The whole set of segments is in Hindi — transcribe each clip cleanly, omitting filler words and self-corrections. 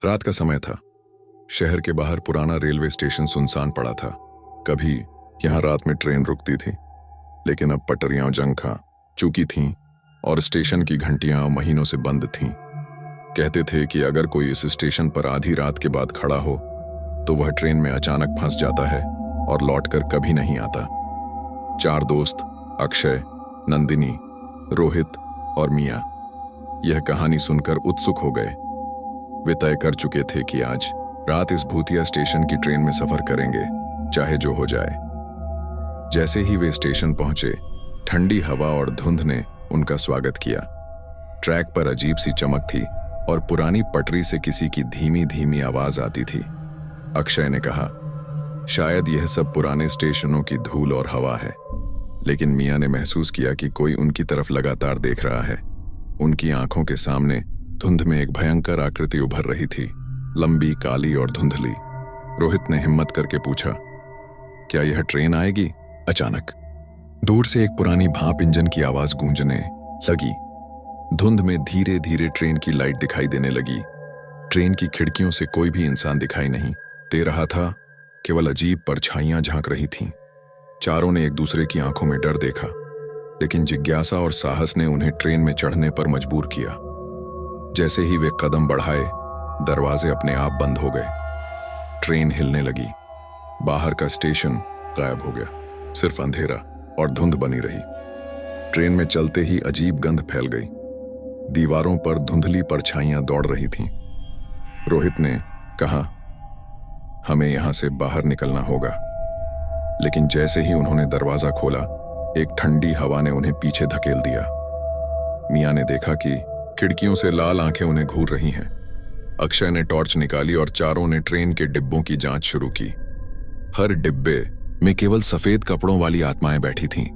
रात का समय था। शहर के बाहर पुराना रेलवे स्टेशन सुनसान पड़ा था। कभी यहाँ रात में ट्रेन रुकती थी, लेकिन अब पटरियां जंग खा चुकी थीं और स्टेशन की घंटियां महीनों से बंद थीं। कहते थे कि अगर कोई इस स्टेशन पर आधी रात के बाद खड़ा हो तो वह ट्रेन में अचानक फंस जाता है और लौटकर कभी नहीं आता। चार दोस्त अक्षय, नंदिनी, रोहित और मिया यह कहानी सुनकर उत्सुक हो गए। वे तय कर चुके थे कि आज रात इस भूतिया स्टेशन की ट्रेन में सफर करेंगे, चाहे जो हो जाए। जैसे ही वे स्टेशन पहुंचे, ठंडी हवा और धुंध ने उनका स्वागत किया। ट्रैक पर अजीब सी चमक थी और पुरानी पटरी से किसी की धीमी धीमी आवाज आती थी। अक्षय ने कहा, शायद यह सब पुराने स्टेशनों की धूल और हवा है। लेकिन मिया ने महसूस किया कि कोई उनकी तरफ लगातार देख रहा है। उनकी आंखों के सामने धुंध में एक भयंकर आकृति उभर रही थी, लंबी, काली और धुंधली। रोहित ने हिम्मत करके पूछा, क्या यह ट्रेन आएगी? अचानक दूर से एक पुरानी भाप इंजन की आवाज गूंजने लगी। धुंध में धीरे धीरे ट्रेन की लाइट दिखाई देने लगी। ट्रेन की खिड़कियों से कोई भी इंसान दिखाई नहीं दे रहा था, केवल अजीब परछाइयां झांक रही थीं। चारों ने एक दूसरे की आंखों में डर देखा, लेकिन जिज्ञासा और साहस ने उन्हें ट्रेन में चढ़ने पर मजबूर किया। जैसे ही वे कदम बढ़ाए, दरवाजे अपने आप बंद हो गए। ट्रेन हिलने लगी। बाहर का स्टेशन गायब हो गया, सिर्फ अंधेरा और धुंध बनी रही। ट्रेन में चलते ही अजीब गंध फैल गई। दीवारों पर धुंधली परछाइयां दौड़ रही थीं। रोहित ने कहा, हमें यहां से बाहर निकलना होगा। लेकिन जैसे ही उन्होंने दरवाजा खोला, एक ठंडी हवा ने उन्हें पीछे धकेल दिया। मिया ने देखा कि खिड़कियों से लाल आंखें उन्हें घूर रही हैं। अक्षय ने टॉर्च निकाली और चारों ने ट्रेन के डिब्बों की जांच शुरू की। हर डिब्बे में केवल सफेद कपड़ों वाली आत्माएं बैठी थीं।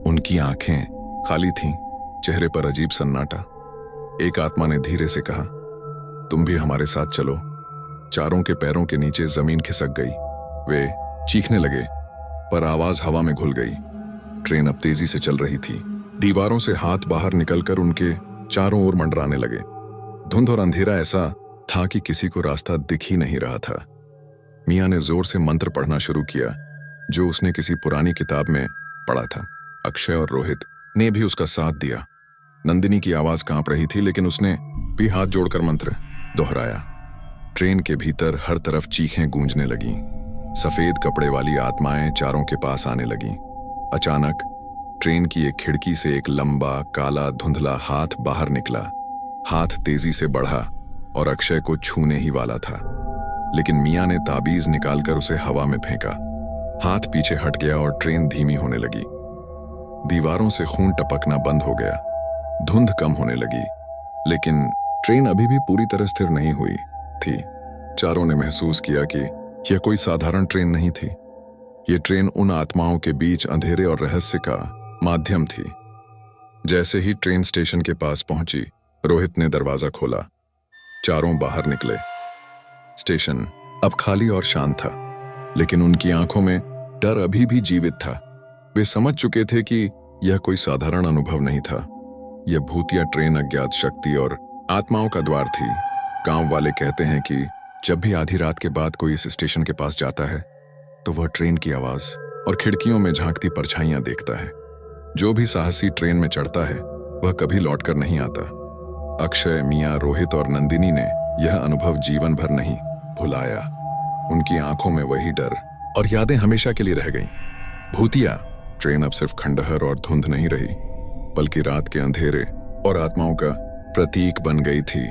उनकी आंखें खाली थीं, चेहरे पर अजीब सन्नाटा। एक आत्मा ने धीरे से कहा, तुम भी हमारे साथ चलो। चारों के पैरों के नीचे जमीन खिसक गई। वे चीखने लगे, पर आवाज हवा में घुल गई। ट्रेन अब तेजी से चल रही थी। दीवारों से हाथ बाहर निकलकर उनके चारों ओर मंडराने लगे। धुंध और अंधेरा ऐसा था कि किसी को रास्ता दिख ही नहीं रहा था। मिया ने जोर से मंत्र पढ़ना शुरू किया, जो उसने किसी पुरानी किताब में पढ़ा था। अक्षय और रोहित ने भी उसका साथ दिया। नंदिनी की आवाज कांप रही थी, लेकिन उसने भी हाथ जोड़कर मंत्र दोहराया। ट्रेन के भीतर हर तरफ चीखें गूंजने लगीं। सफेद कपड़े वाली आत्माएं चारों के पास आने लगीं। अचानक ट्रेन की एक खिड़की से एक लंबा, काला, धुंधला हाथ बाहर निकला। हाथ तेजी से बढ़ा और अक्षय को छूने ही वाला था, लेकिन मिया ने ताबीज निकालकर उसे हवा में फेंका। हाथ पीछे हट गया और ट्रेन धीमी होने लगी। दीवारों से खून टपकना बंद हो गया। धुंध कम होने लगी, लेकिन ट्रेन अभी भी पूरी तरह स्थिर नहीं हुई थी। चारों ने महसूस किया कि यह कोई साधारण ट्रेन नहीं थी। यह ट्रेन उन आत्माओं के बीच अंधेरे और रहस्य का माध्यम थी। जैसे ही ट्रेन स्टेशन के पास पहुंची, रोहित ने दरवाजा खोला। चारों बाहर निकले। स्टेशन अब खाली और शांत था, लेकिन उनकी आंखों में डर अभी भी जीवित था। वे समझ चुके थे कि यह कोई साधारण अनुभव नहीं था। यह भूतिया ट्रेन अज्ञात शक्ति और आत्माओं का द्वार थी। गांव वाले कहते हैं कि जब भी आधी रात के बाद कोई इस स्टेशन के पास जाता है, तो वह ट्रेन की आवाज और खिड़कियों में झांकती परछाइयां देखता है। जो भी साहसी ट्रेन में चढ़ता है, वह कभी लौटकर नहीं आता। अक्षय, मिया, रोहित और नंदिनी ने यह अनुभव जीवन भर नहीं भुलाया। उनकी आंखों में वही डर और यादें हमेशा के लिए रह गईं। भूतिया ट्रेन अब सिर्फ खंडहर और धुंध नहीं रही, बल्कि रात के अंधेरे और आत्माओं का प्रतीक बन गई थी।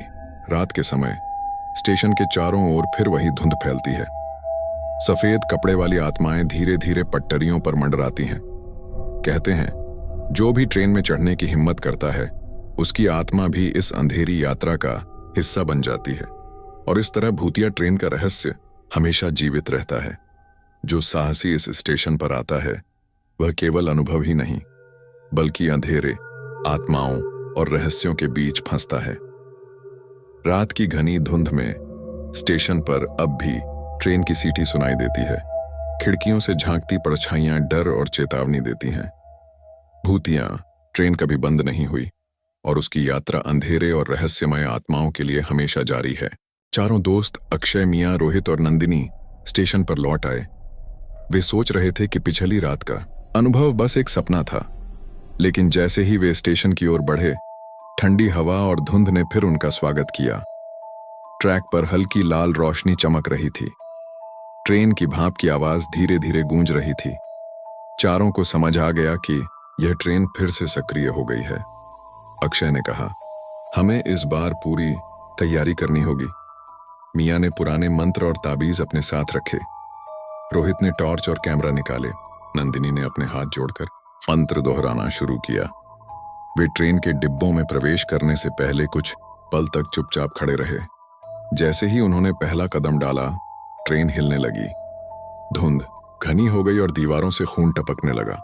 रात के समय स्टेशन के चारों ओर फिर वही धुंध फैलती है। सफेद कपड़े वाली आत्माएं धीरे धीरे पटरियों पर मंडराती हैं। कहते हैं, जो भी ट्रेन में चढ़ने की हिम्मत करता है, उसकी आत्मा भी इस अंधेरी यात्रा का हिस्सा बन जाती है। और इस तरह भूतिया ट्रेन का रहस्य हमेशा जीवित रहता है। जो साहसी इस स्टेशन पर आता है, वह केवल अनुभव ही नहीं, बल्कि अंधेरे, आत्माओं और रहस्यों के बीच फंसता है। रात की घनी धुंध में स्टेशन पर अब भी ट्रेन की सीटी सुनाई देती है। खिड़कियों से झांकती परछाइयां डर और चेतावनी देती हैं। भूतिया ट्रेन कभी बंद नहीं हुई और उसकी यात्रा अंधेरे और रहस्यमय आत्माओं के लिए हमेशा जारी है। चारों दोस्त अक्षय, मियाँ, रोहित और नंदिनी स्टेशन पर लौट आए। वे सोच रहे थे कि पिछली रात का अनुभव बस एक सपना था, लेकिन जैसे ही वे स्टेशन की ओर बढ़े, ठंडी हवा और धुंध ने फिर उनका स्वागत किया। ट्रैक पर हल्की लाल रोशनी चमक रही थी। ट्रेन की भाप की आवाज धीरे धीरे गूंज रही थी। चारों को समझ आ गया कि यह ट्रेन फिर से सक्रिय हो गई है। अक्षय ने कहा, हमें इस बार पूरी तैयारी करनी होगी। मियाँ ने पुराने मंत्र और ताबीज अपने साथ रखे। रोहित ने टॉर्च और कैमरा निकाले। नंदिनी ने अपने हाथ जोड़कर मंत्र दोहराना शुरू किया। वे ट्रेन के डिब्बों में प्रवेश करने से पहले कुछ पल तक चुपचाप खड़े रहे। जैसे ही उन्होंने पहला कदम डाला, ट्रेन हिलने लगी। धुंध घनी हो गई और दीवारों से खून टपकने लगा।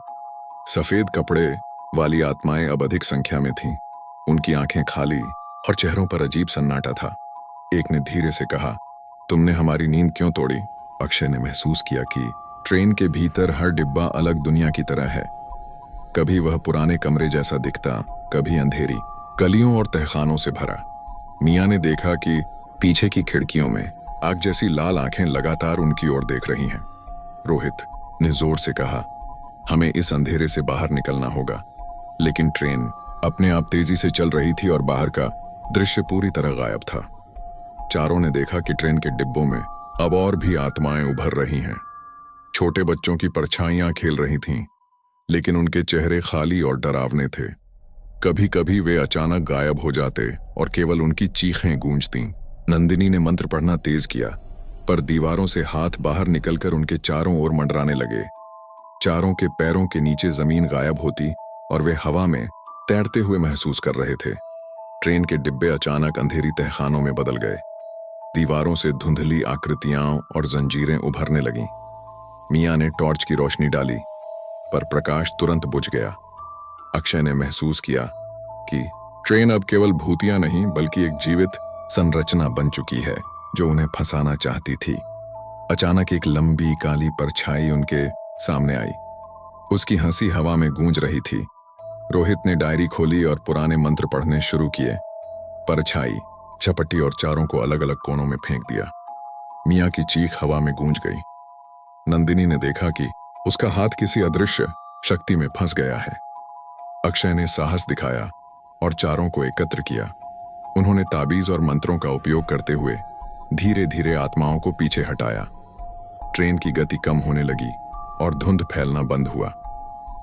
सफेद कपड़े वाली आत्माएं अब अधिक संख्या में थीं। उनकी आंखें खाली और चेहरों पर अजीब सन्नाटा था। एक ने धीरे से कहा, तुमने हमारी नींद क्यों तोड़ी? अक्षय ने महसूस किया कि ट्रेन के भीतर हर डिब्बा अलग दुनिया की तरह है। कभी वह पुराने कमरे जैसा दिखता, कभी अंधेरी गलियों और तहखानों से भरा। मियाँ ने देखा कि पीछे की खिड़कियों में आग जैसी लाल आंखें लगातार उनकी ओर देख रही हैं। रोहित ने जोर से कहा, हमें इस अंधेरे से बाहर निकलना होगा। लेकिन ट्रेन अपने आप तेजी से चल रही थी और बाहर का दृश्य पूरी तरह गायब था। चारों ने देखा कि ट्रेन के डिब्बों में अब और भी आत्माएं उभर रही हैं। छोटे बच्चों की परछाइयां खेल रही थीं, लेकिन उनके चेहरे खाली और डरावने थे। कभी कभी वे अचानक गायब हो जाते और केवल उनकी चीखें गूंजतीं। नंदिनी ने मंत्र पढ़ना तेज किया, पर दीवारों से हाथ बाहर निकलकर उनके चारों ओर मंडराने लगे। चारों के पैरों के नीचे जमीन गायब होती और वे हवा में तैरते हुए महसूस कर रहे थे। ट्रेन के डिब्बे अचानक अंधेरी तहखानों में बदल गए। दीवारों से धुंधली आकृतियां और जंजीरें उभरने लगीं। मियाँ ने टॉर्च की रोशनी डाली, पर प्रकाश तुरंत बुझ गया। अक्षय ने महसूस किया कि ट्रेन अब केवल भूतियां नहीं, बल्कि एक जीवित संरचना बन चुकी है जो उन्हें फंसाना चाहती थी। अचानक एक लंबी काली परछाई उनके सामने आई। उसकी हंसी हवा में गूंज रही थी। रोहित ने डायरी खोली और पुराने मंत्र पढ़ने शुरू किए। परछाई झपटी और चारों को अलग अलग कोनों में फेंक दिया। मियाँ की चीख हवा में गूंज गई। नंदिनी ने देखा कि उसका हाथ किसी अदृश्य शक्ति में फंस गया है। अक्षय ने साहस दिखाया और चारों को एकत्र किया। उन्होंने ताबीज और मंत्रों का उपयोग करते हुए धीरे धीरे आत्माओं को पीछे हटाया। ट्रेन की गति कम होने लगी और धुंध फैलना बंद हुआ,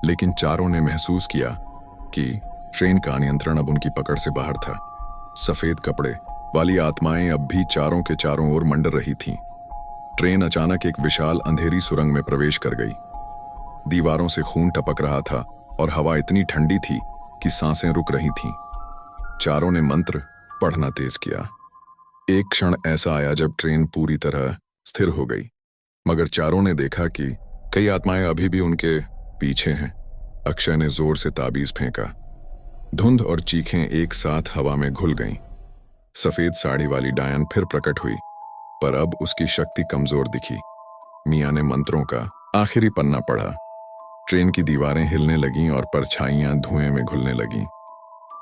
लेकिन चारों ने महसूस किया कि ट्रेन का नियंत्रण अब उनकी पकड़ से बाहर था। सफेद कपड़े वाली आत्माएं अब भी चारों के चारों ओर मंडर रही थीं। ट्रेन अचानक एक विशाल अंधेरी सुरंग में प्रवेश कर गई। दीवारों से खून टपक रहा था और हवा इतनी ठंडी थी कि सांसें रुक रही थीं। चारों ने मंत्र पढ़ना तेज किया। एक क्षण ऐसा आया जब ट्रेन पूरी तरह स्थिर हो गई, मगर चारों ने देखा कि कई आत्माएं अभी भी उनके पीछे हैं। अक्षय ने जोर से ताबीज फेंका। धुंध और चीखें एक साथ हवा में घुल गईं। सफेद साड़ी वाली डायन फिर प्रकट हुई, पर अब उसकी शक्ति कमजोर दिखी। मियाँ ने मंत्रों का आखिरी पन्ना पढ़ा। ट्रेन की दीवारें हिलने लगीं और परछाइयां धुएं में घुलने लगीं।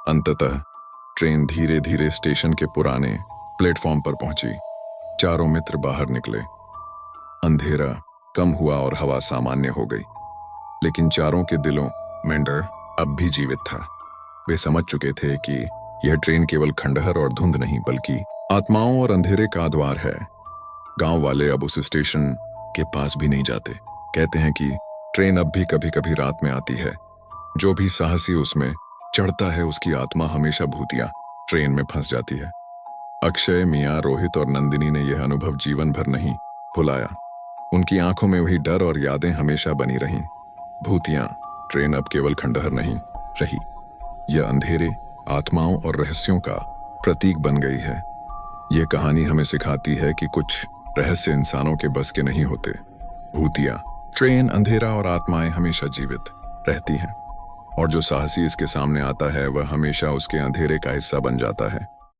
अंततः ट्रेन धीरे धीरे स्टेशन के पुराने प्लेटफॉर्म पर पहुंची। चारों मित्र बाहर निकले। अंधेरा कम हुआ और हवा सामान्य हो गई, लेकिन चारों के दिलों में डर अब भी जीवित था। वे समझ चुके थे कि यह ट्रेन केवल खंडहर और धुंध नहीं, बल्कि आत्माओं और अंधेरे का द्वार है। गांव वाले अब उस स्टेशन के पास भी नहीं जाते। कहते हैं कि ट्रेन अब भी कभी कभी रात में आती है। जो भी साहसी उसमें चढ़ता है, उसकी आत्मा हमेशा भूतिया ट्रेन में फंस जाती है। अक्षय, मियाँ, रोहित और नंदिनी ने यह अनुभव जीवन भर नहीं भुलाया। उनकी आंखों में वही डर और यादें हमेशा बनी रहीं। भूतियां ट्रेन अब केवल खंडहर नहीं रही, यह अंधेरे, आत्माओं और रहस्यों का प्रतीक बन गई है। यह कहानी हमें सिखाती है कि कुछ रहस्य इंसानों के बस के नहीं होते। भूतिया, ट्रेन, अंधेरा और आत्माएं हमेशा जीवित रहती हैं, और जो साहसी इसके सामने आता है वह हमेशा उसके अंधेरे का हिस्सा बन जाता है।